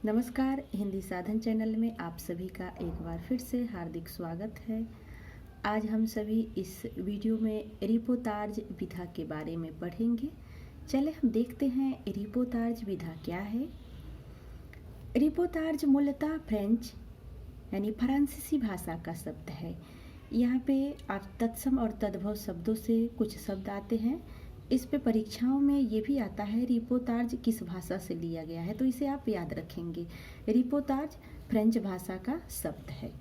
नमस्कार। हिंदी साधन चैनल में आप सभी का एक बार फिर से हार्दिक स्वागत है। आज हम सभी इस वीडियो में रिपोर्टाज विधा के बारे में पढ़ेंगे। चले हम देखते हैं रिपोर्टाज विधा क्या है। रिपोर्टाज मूलतः फ्रेंच यानी फ्रांसीसी भाषा का शब्द है। यहाँ पे आप तत्सम और तद्भव शब्दों से कुछ शब्द आते हैं। इस पे परीक्षाओं में ये भी आता है रिपोर्टाज किस भाषा से लिया गया है, तो इसे आप याद रखेंगे। रिपोर्टाज फ्रेंच भाषा का शब्द है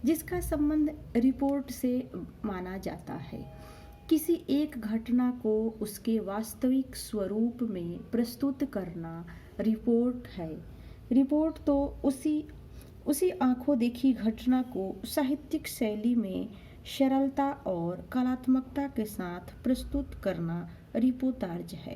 जिसका संबंध रिपोर्ट से माना जाता है। किसी एक घटना को उसके वास्तविक स्वरूप में प्रस्तुत करना रिपोर्ट है। रिपोर्ट तो उसी आंखों देखी घटना को साहित्यिक शैली में सरलता और कलात्मकता के साथ प्रस्तुत करना रिपोर्टाज है।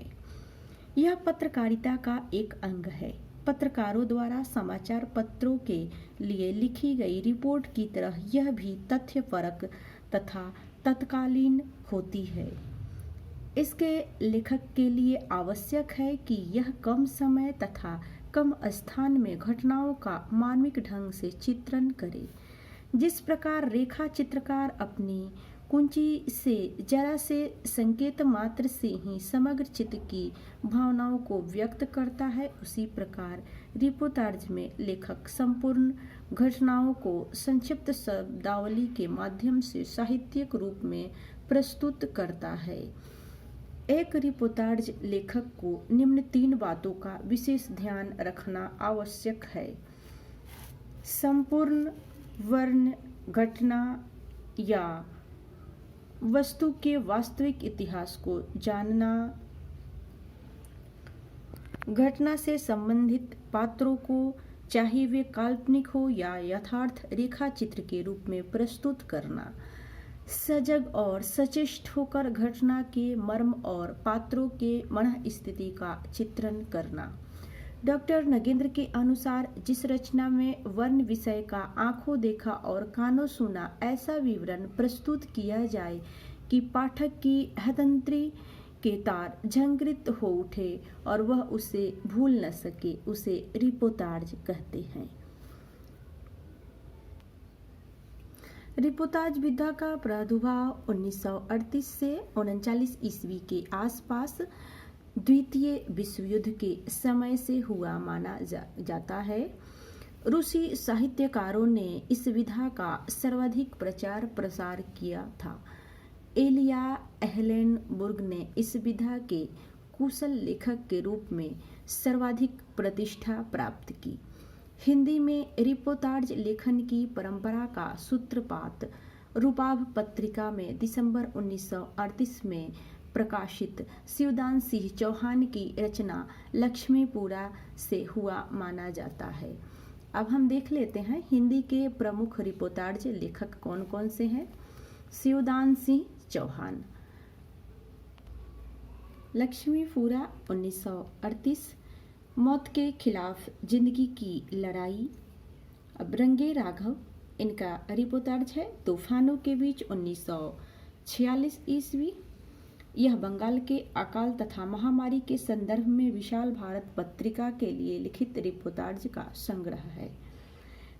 यह पत्रकारिता का एक अंग है। पत्रकारों द्वारा समाचार पत्रों के लिए लिखी गई रिपोर्ट की तरह यह भी तथ्यपरक तथा तत्कालीन होती है। इसके लेखक के लिए आवश्यक है कि यह कम समय तथा कम स्थान में घटनाओं का मानविक ढंग से चित्रण करे। जिस प्रकार रेखा चित्रकार अपनी कुंची से जरा से संकेत मात्र से ही समग्र चित्र की भावनाओं को व्यक्त करता है, उसी प्रकार रिपोर्टाज में लेखक संपूर्ण घटनाओं को संक्षिप्त शब्दावली के माध्यम से साहित्यिक रूप में प्रस्तुत करता है। एक रिपोर्टाज लेखक को निम्न 3 बातों का विशेष ध्यान रखना आवश्यक है। संपूर्ण वर्ण घटना या वस्तु के वास्तविक इतिहास को जानना, घटना से संबंधित पात्रों को चाहे वे काल्पनिक हो या यथार्थ रेखा चित्र के रूप में प्रस्तुत करना, सजग और सचेष्ट होकर घटना के मर्म और पात्रों के मन स्थिति का चित्रण करना। डॉक्टर नगेंद्र के अनुसार जिस रचना में वर्ण विषय का आंखों देखा और कानों सुना ऐसा विवरण प्रस्तुत किया जाए कि पाठक की हृदयंत्री के तार झंकृत हो उठे और वह उसे भूल न सके, उसे रिपोर्टाज कहते हैं। रिपोर्टाज विधा का प्रादुर्भाव 1938 से 39 ईस्वी के आसपास द्वितीय विश्व युद्ध के समय से हुआ माना जाता है। रूसी साहित्यकारों ने इस विधा का सर्वाधिक प्रचार प्रसार किया था। एलिया एहलेनबुर्ग ने इस विधा के कुशल लेखक के रूप में सर्वाधिक प्रतिष्ठा प्राप्त की। हिंदी में रिपोर्टाज लेखन की परंपरा का सूत्रपात रूपाभ पत्रिका में दिसंबर 1938 में प्रकाशित शिवदान सिंह चौहान की रचना लक्ष्मीपुरा से हुआ माना जाता है। अब हम देख लेते हैं हिंदी के प्रमुख रिपोर्टाज लेखक कौन कौन से हैं। शिवदान सिंह चौहान, लक्ष्मीपुरा 1938, मौत के खिलाफ जिंदगी की लड़ाई। अब रंगे राघव इनका रिपोर्टाज है तूफानों के बीच 1946 ईस्वी। यह बंगाल के अकाल तथा महामारी के संदर्भ में विशाल भारत पत्रिका के लिए लिखित रिपोर्टाज का संग्रह है।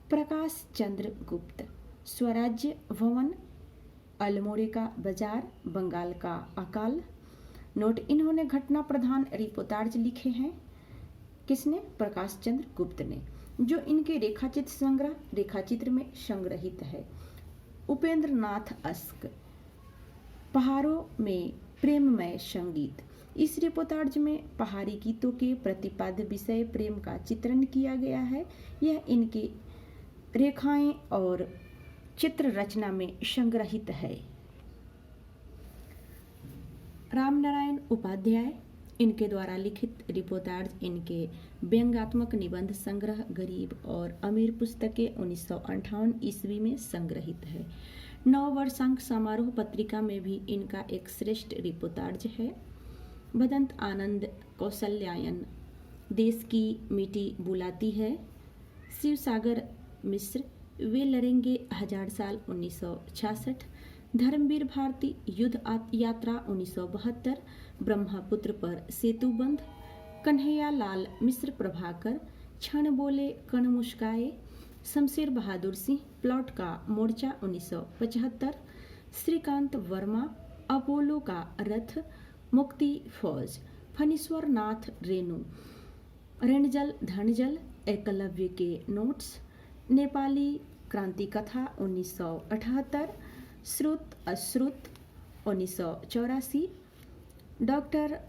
प्रकाश चंद्र गुप्त, स्वराज्य भवन, अल्मोड़े का बाजार, बंगाल का अकाल। नोट, इन्होंने घटना प्रधान रिपोर्टाज लिखे हैं। किसने? प्रकाश चंद्र गुप्त ने, जो इनके रेखाचित्र संग्रह रेखाचित्र में संग्रहित है। उपेंद्र नाथ अस्क, पहाड़ों में प्रेममय संगीत। इस रिपोर्टाज में पहाड़ी गीतों के प्रतिपाद्य विषय प्रेम का चित्रण किया गया है। यह इनके रेखाएं और चित्र रचना में संग्रहित है। रामनारायण उपाध्याय, इनके द्वारा लिखित रिपोर्टाज इनके व्यंग्यात्मक निबंध संग्रह गरीब और अमीर पुस्तकें 1958 ईस्वी में संग्रहित है। नववर्षांक समारोह पत्रिका में भी इनका एक श्रेष्ठ रिपोर्टाज है। भदंत आनंद कौशल्यायन, देश की मिट्टी बुलाती है। शिवसागर मिश्र, वे लड़ेंगे 1000 साल 1966। धर्मवीर भारती, युद्ध यात्रा 1972, ब्रह्मपुत्र पर सेतुबंध। कन्हैया लाल मिश्र प्रभाकर, क्षण बोले कण मुस्काए, शमशेर बहादुर सिंह, प्लॉट का मोर्चा 1975, श्रीकांत वर्मा, अपोलो का रथ, मुक्ति फौज, फणीश्वर नाथ रेणु, रणजल धनजल, एकलव्य के नोट्स, नेपाली क्रांति कथा 1978, श्रुत अश्रुत 1984, डॉक्टर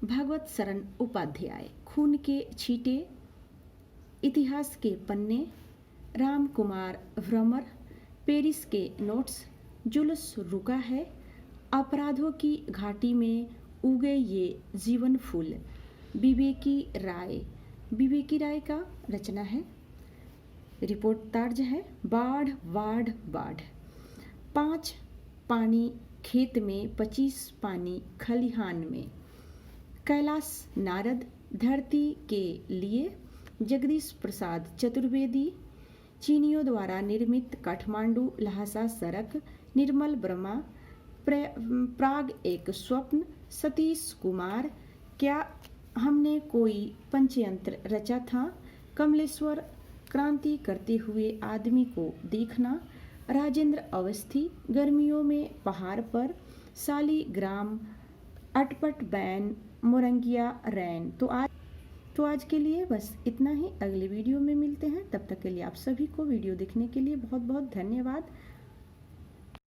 भागवत शरण उपाध्याय, खून के छींटे, इतिहास के पन्ने, राम कुमार भ्रमर, पेरिस के नोट्स, जुलूस रुका है, अपराधों की घाटी में उगे ये जीवन फूल, विवेकी राय। विवेकी राय का रचना है। रिपोर्ट तर्ज है बाढ़ बाढ़ बाढ़। 5 पानी खेत में, 25 पानी खलिहान में। कैलाश नारद, धरती के लिए, जगदीश प्रसाद चतुर्वेदी, चीनियों द्वारा निर्मित काठमांडू लहासा सड़क, निर्मल वर्मा, प्राग एक स्वप्न, सतीश कुमार, क्या हमने कोई पंचयंत्र रचा था, कमलेश्वर, क्रांति करते हुए आदमी को देखना, राजेंद्र अवस्थी, गर्मियों में पहाड़ पर, शालीग्राम, अटपट बैन, मोरंगिया रैन। तो आज के लिए बस इतना ही। अगले वीडियो में मिलते हैं। तब तक के लिए आप सभी को वीडियो देखने के लिए बहुत बहुत धन्यवाद।